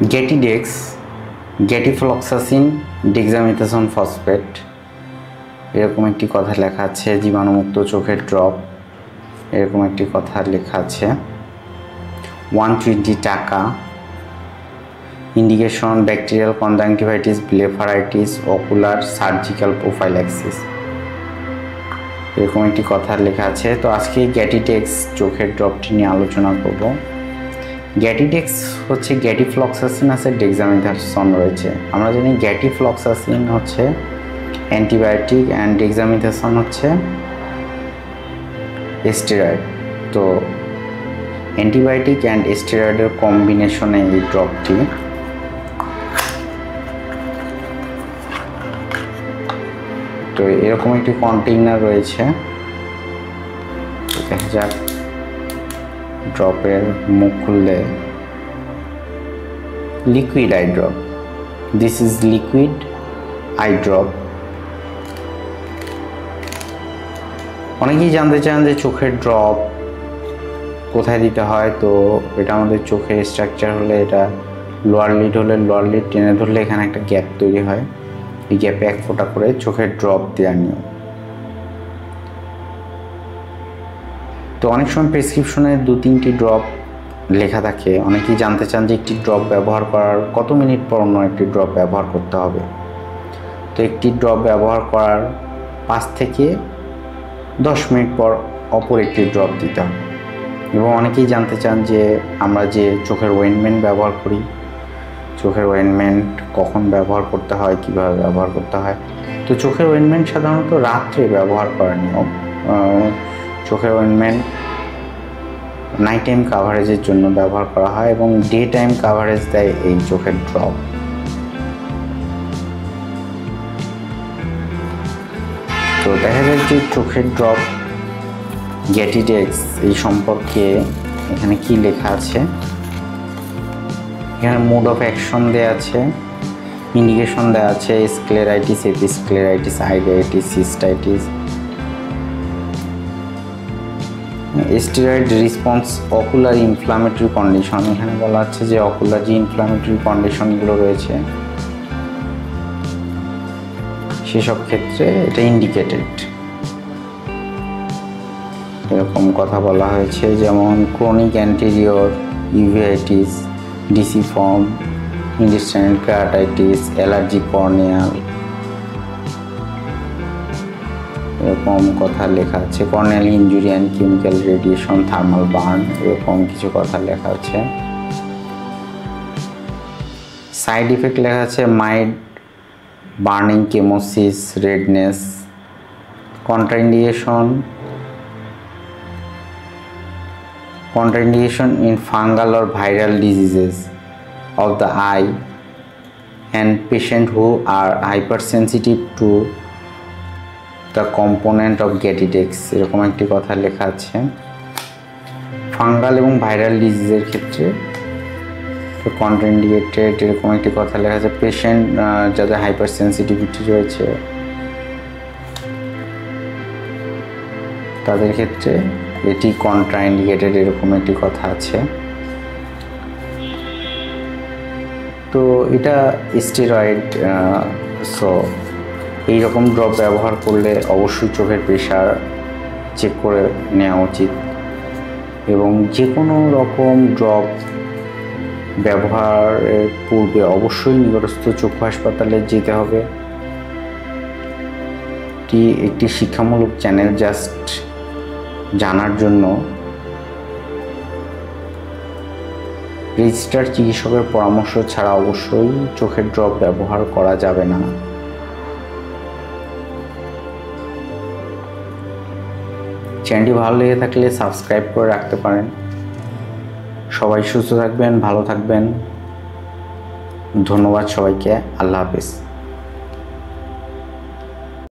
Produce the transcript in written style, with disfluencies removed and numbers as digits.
গ্যাটিডেক্স, গ্যাটিফ্লক্সাসিন dexamethasone phosphate এরকম একটি কথা লেখা আছে। জীবাণুমুক্ত চোখের ড্রপ এরকম একটি কথা লেখা আছে। 120 টাকা। Indication bacterial conjunctivitis, blepharitis, ocular surgical prophylaxis এরকম একটি কথা লেখা আছে। তো আজকে গ্যাটিডেক্স চোখের ড্রপটি নিয়ে আলোচনা করব। গ্যাটিডেক্স হচ্ছে গ্যাটিফ্লক্সাসিন আছে, ডেক্সামেথাসোন রয়েছে। আমরা জানি গ্যাটিফ্লক্সাসিন হচ্ছে অ্যান্টিবায়োটিক অ্যান্ড ডেক্সামেথাসোন হচ্ছে স্টেরয়েড। তো অ্যান্টিবায়োটিক অ্যান্ড স্টেরয়েডের কম্বিনেশনে এই ড্রপটি। তো এরকম একটি কন্টেইনার রয়েছে, দেখা যাক। ড্রপের মুখ খুললে liquid I drop, this is liquid I drop. অনেকেই জানতে চান যে চোখের ড্রপ কোথায় দিতে হয়। তো এটা আমাদের চোখের স্ট্রাকচার হলে এটা লোয়ার লিড হলে লোয়ার লিড টেনে ধরলে এখানে একটা গ্যাপ তৈরি হয়। এই গ্যাপে 1 ফোঁটা করে চোখের ড্রপ দেওয়ার নিয়ম। তো অনেক সময় প্রেসক্রিপশনে 2-3টি ড্রপ লেখা থাকে। অনেকেই জানতে চান যে একটি ড্রপ ব্যবহার করার কত মিনিট পর অন্য একটি ড্রপ ব্যবহার করতে হবে। তো একটি ড্রপ ব্যবহার করার 5 থেকে 10 মিনিট পর অপর একটি ড্রপ দিতে হবে। এবং অনেকেই জানতে চান যে আমরা যে চোখের ওয়েন্টমেন্ট ব্যবহার করি, চোখের ওয়েন্টমেন্ট কখন ব্যবহার করতে হয়, কিভাবে ব্যবহার করতে হয়। তো চোখের ওয়েন্টমেন্ট সাধারণত রাত্রে ব্যবহার করার নিয়ম। চোখের ওয়েন্টমেন্ট নাইট টাইম কাভারেজের জন্য ব্যবহার করা হয় এবং ডে টাইম কাভারেজ দেয় এই চোখের ড্রপ। তো দেখা যায় যে চোখের ড্রপ গ্যাটিডেক্স এই সম্পর্কে এখানে কি লেখা আছে। এখানে মোড অফ অ্যাকশন দেওয়া আছে, ইন্ডিকেশন দেওয়া আছে scleritis, episcleritis, iritis, cystitis. Steroid response, ocular inflammatory condition. এখানে বলা হচ্ছে যে অকুলার যে ইনফ্লামেটরি কন্ডিশনগুলো রয়েছে সেসব ক্ষেত্রে এটা ইন্ডিকেটেড। এরকম কথা বলা হয়েছে, যেমন chronic anterior uveitis, disciform, intestinal keratitis, allergy corneal এরকম কথা লেখা আছে। Corneal injury and chemical radiation, thermal burn এরকম কিছু কথা লেখা আছে। সাইড ইফেক্ট লেখা আছে mild burning, chemosis, redness. Contraindication in fungal or viral diseases of the eye and patients who are hypersensitive to the component of গ্যাটিডেক্স এরকম একটি কথা লেখা আছে। ফাঙ্গাল এবং ভাইরাল ডিজিজের ক্ষেত্রে কন্ট্রাইন্ডিকেটেড এরকম একটি কথা লেখা আছে। পেশেন্ট যাদের হাইপার সেন্সিটিভিটি রয়েছে তাদের ক্ষেত্রে এটি কন্ট্রাইন্ডিকেটেড এরকম একটি কথা আছে। তো এটা স্টেরয়েড। সো এইরকম ড্রপ ব্যবহার করলে অবশ্যই চোখের প্রেশার চেক করে নেওয়া উচিত এবং যে কোনো রকম ড্রপ ব্যবহারের পূর্বে অবশ্যই নিকটস্থ চক্ষু হাসপাতালে যেতে হবে। একটি শিক্ষামূলক চ্যানেল, জাস্ট জানার জন্য। রেজিস্টার্ড চিকিৎসকের পরামর্শ ছাড়া অবশ্যই চোখের ড্রপ ব্যবহার করা যাবে না। চ্যানেলটি ভালো লেগে থাকলে সাবস্ক্রাইব করে রাখতে পারেন। সবাই সুস্থ থাকবেন, ভালো থাকবেন। ধন্যবাদ সবাইকে। আল্লাহ হাফেজ।